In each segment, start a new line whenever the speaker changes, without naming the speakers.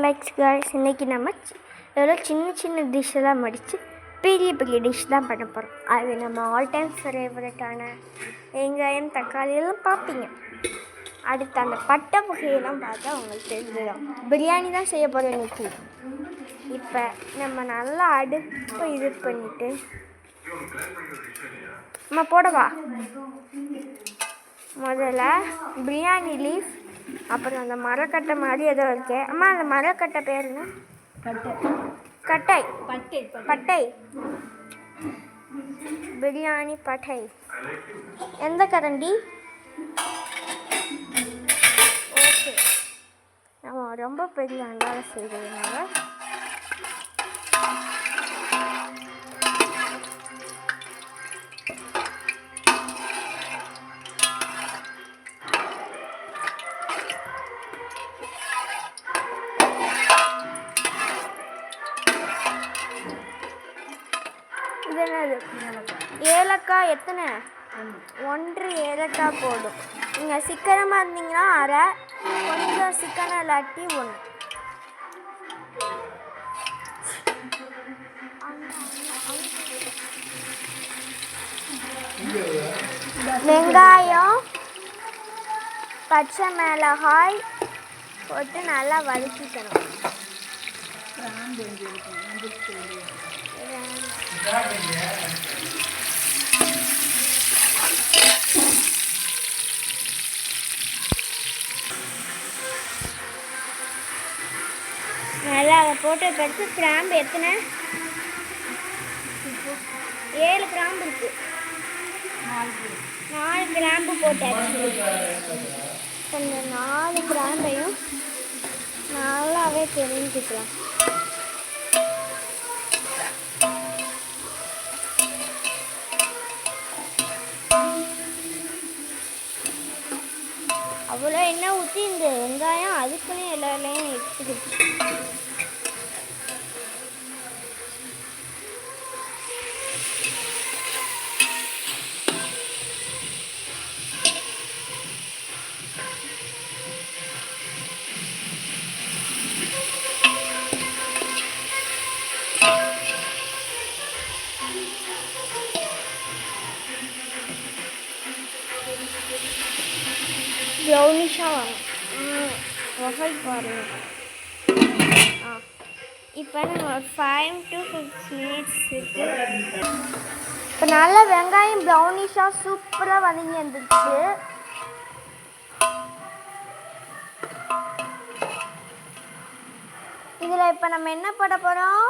Likes guys. இன்றைக்கி நம்ம எவ்வளோ சின்ன சின்ன டிஷ்ஷெல்லாம் மடித்து பெரிய பெரிய டிஷ் தான் பண்ண போகிறோம். அது நம்ம ஆல் டைம் ஃபேவரட்டான வெங்காயம் தக்காளியெல்லாம் பார்ப்பீங்க. அடுத்து அந்த பட்டை வகையெல்லாம் பார்த்தா உங்களுக்கு தெரிஞ்சிடும். பிரியாணி தான் செய்ய போகிறோம் இன்றைக்கி. இப்போ நம்ம நல்லா அடுப்பை இது பண்ணிவிட்டு நம்ம போடவா முதல்ல பிரியாணி லீஃப், அப்புறம் அந்த மரக்கட்டை மாதிரி ஏதோ இருக்கே. அம்மா அந்த மரக்கட்டை பேர் என்ன? கட்டை. பட்டை. பிரியாணி பட்டை. எந்த கரண்டி? ஓகே, நம்ம ரொம்ப பெரிய அண்டாவை செய்கிறதுனால ஏலக்காய் எத்தனை? 1 ஏலக்காய் போடும். நீங்கள் சிக்கனமாக இருந்தீங்கன்னா அரை, கொஞ்சம் சிக்கனம் இல்லாட்டி 1. வெங்காயம், பச்சை மிளகாய் போட்டு நல்லா வதக்கிக்கணும். நல்லா அதை போட்டு பறித்து கிராம்பு எத்தனை? 7 கிராம்பு இருக்குது. 4 கிராம்பு போட்டாச்சு. இந்த 4 கிராம்பையும் நல்லாவே தெரிஞ்சுக்கலாம். அவ்வளோ எண்ணெய் ஊற்றி இந்த வெங்காயம் அதுக்குள்ளே எல்லா எண்ணெயும் எடுத்துக்கிச்சு. ப்ரௌனிஷாக வகை பாருங்கள். இப்போ நம்ம ஒரு 5 to 6 minutes இருக்குது. இப்போ நல்லா வெங்காயம் ப்ரௌனிஷாக சூப்பராக வதங்கி வந்துடுச்சு. இதில் இப்போ நம்ம என்ன போட போகிறோம்?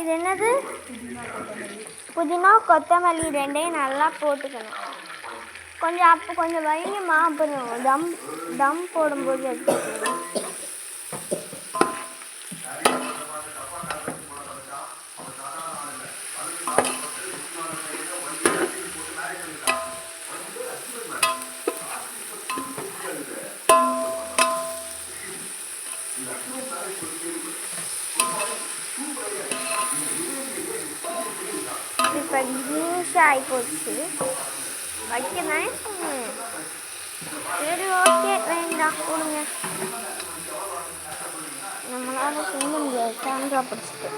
இது என்னது? புதினா கொத்தமல்லி 2ஐயும் நல்லா போட்டுக்கணும். கொஞ்சம் வைங்கம்மா, அப்புறம் தம் போடும்போது எடுத்துக்கணும். இப்போ நிமிஷம் ஆகிப்போச்சு. வைக்கிறேன். சரி, ஓகே, வேண்டாம் கொடுங்க. நம்மளால செய்ய முடியாது, கேமரா பிடிச்சிட்டு.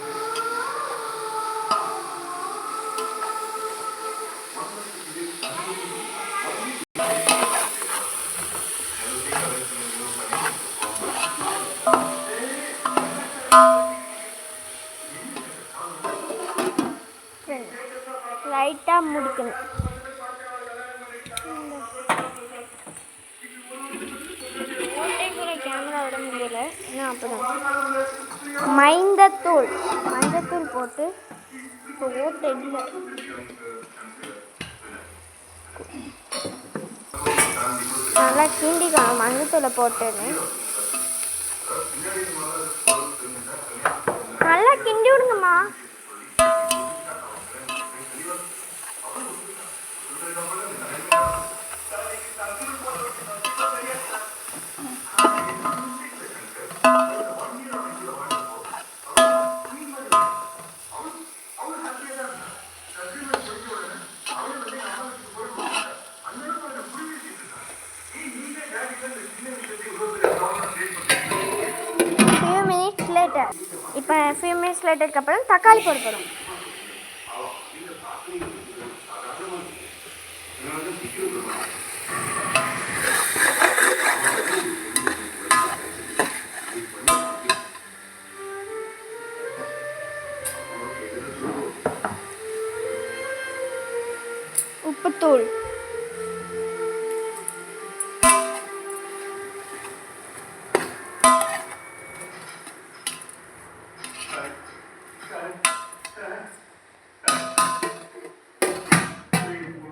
லைட்டாக முடிக்கணும். ஓட்டைக்குள்ள கேமரா விட முடியல, ஏன்னா அப்போதான் மஞ்சத்தூள் போட்டு இப்போ ஓட்டை இல்லை. நல்லா கிண்டிக்கணும். மஞ்சத்தூளை போட்டேன்னு நல்லா கிண்டி விடுங்கம்மா. ஃபியூ மினிட்ஸ் லேட்டருக்கு அப்புறம் தக்காளி போட போகிறோம். உப்புத்தூள்,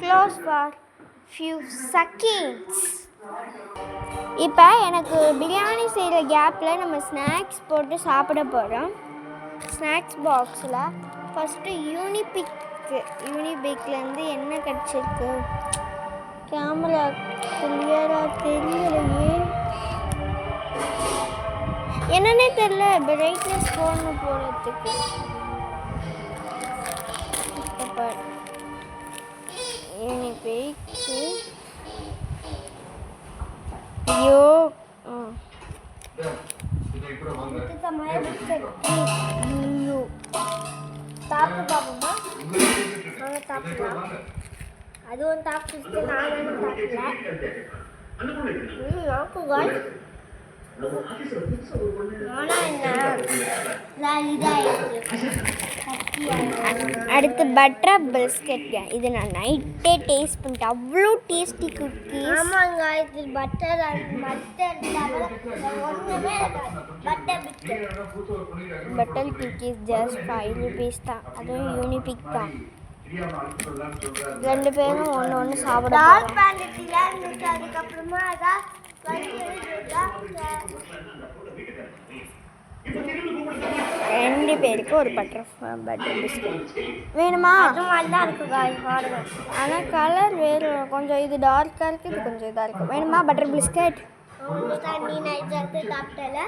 close for few seconds. இப்போ எனக்கு பிரியாணி செய்கிற கேப்பில் நம்ம ஸ்நாக்ஸ் போட்டு சாப்பிட போகிறோம். ஸ்நாக்ஸ் பாக்ஸில் ஃபஸ்ட்டு யூனிபிக்லேருந்து என்ன கிடச்சிருக்கு? கேமரா கிளியராக தெரியலையே, என்னன்னே தெரியல. பிரைட்னஸ் போடணும் போகிறதுக்கு. இப்போ யூனிபிக்கு ஐயோ சாப்பிட்டு பார்ப்போமா? சாப்பிடலாம். அது ஒன்று சாப்பிட்டு நான் அடுத்து பட்டர் பிஸ்கெட்ங்க. இது நான் நைட்டே டேஸ்ட் பண்ணிட்டேன். அவ்வளோ டேஸ்டி குக்கீஸ். ஆமாங்க, இது butter butter cookies just 5 rupees தான். அதுவும் யூனிபிக் தான். ரெண்டு பேரும் ஒன்று சாப்பிட. அதுக்கப்புறமா ரெண்டு பேருக்கு ஒரு பட்டர் பிஸ்கட் வேணுமா? தான் இருக்குது. ஆனால் கலர் வேறு கொஞ்சம் இது டார்க்காக இருக்குது, இது கொஞ்சம் இதாக இருக்குது. வேணுமா பட்டர் பிஸ்கட்? தண்ணி நைட் சாப்பிட்டல.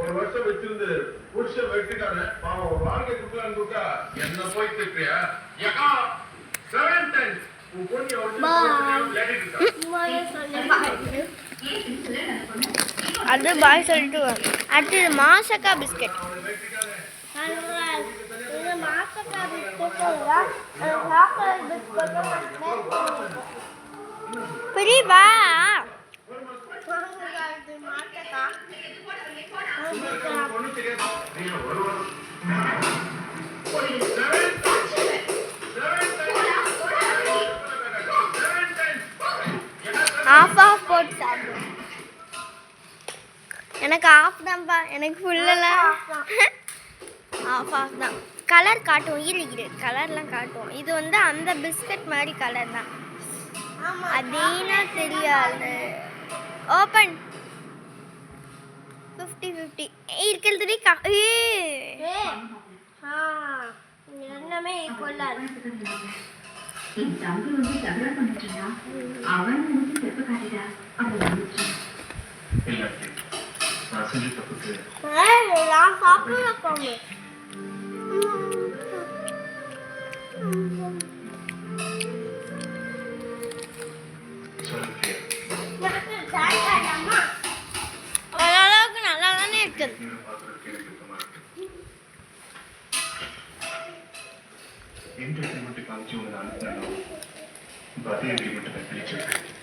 ஒரு வருஷம் வச்சிருந்து புருஷன் வெட்டிட்டானே பாவம். ஒரு வாழ்க்கை குடுக்கலான்னு கொடுத்தா என்ன போய் திட்டுறியா?
அது பாய் சொல்லிட்டு அடுத்து மாசக்கா பிஸ்கட். பிரிவா ஆஃப் போட்டு சாப்பிடும். எனக்கு ஆஃப் தான்ப்பா, எனக்கு ஃபுல்லெல்லாம் ஆஃப் தான். கலர் காட்டும், இரு கலர்லாம் காட்டும். இது வந்து அந்த பிஸ்கட் மாதிரி கலர் தான். அதேனா தெரியாது. ஓப்பன் 50-50 இருக்கிறது. எல்லாமே ஈக்குவலா இருக்கு. ஓரளவுக்கு நல்லா தானே இருக்குது.
என்டர்டைன்மெண்ட் காமிச்சு ஒரு அனுப்பினாலும் பதவி மட்டும் பிடிச்சிருக்கு.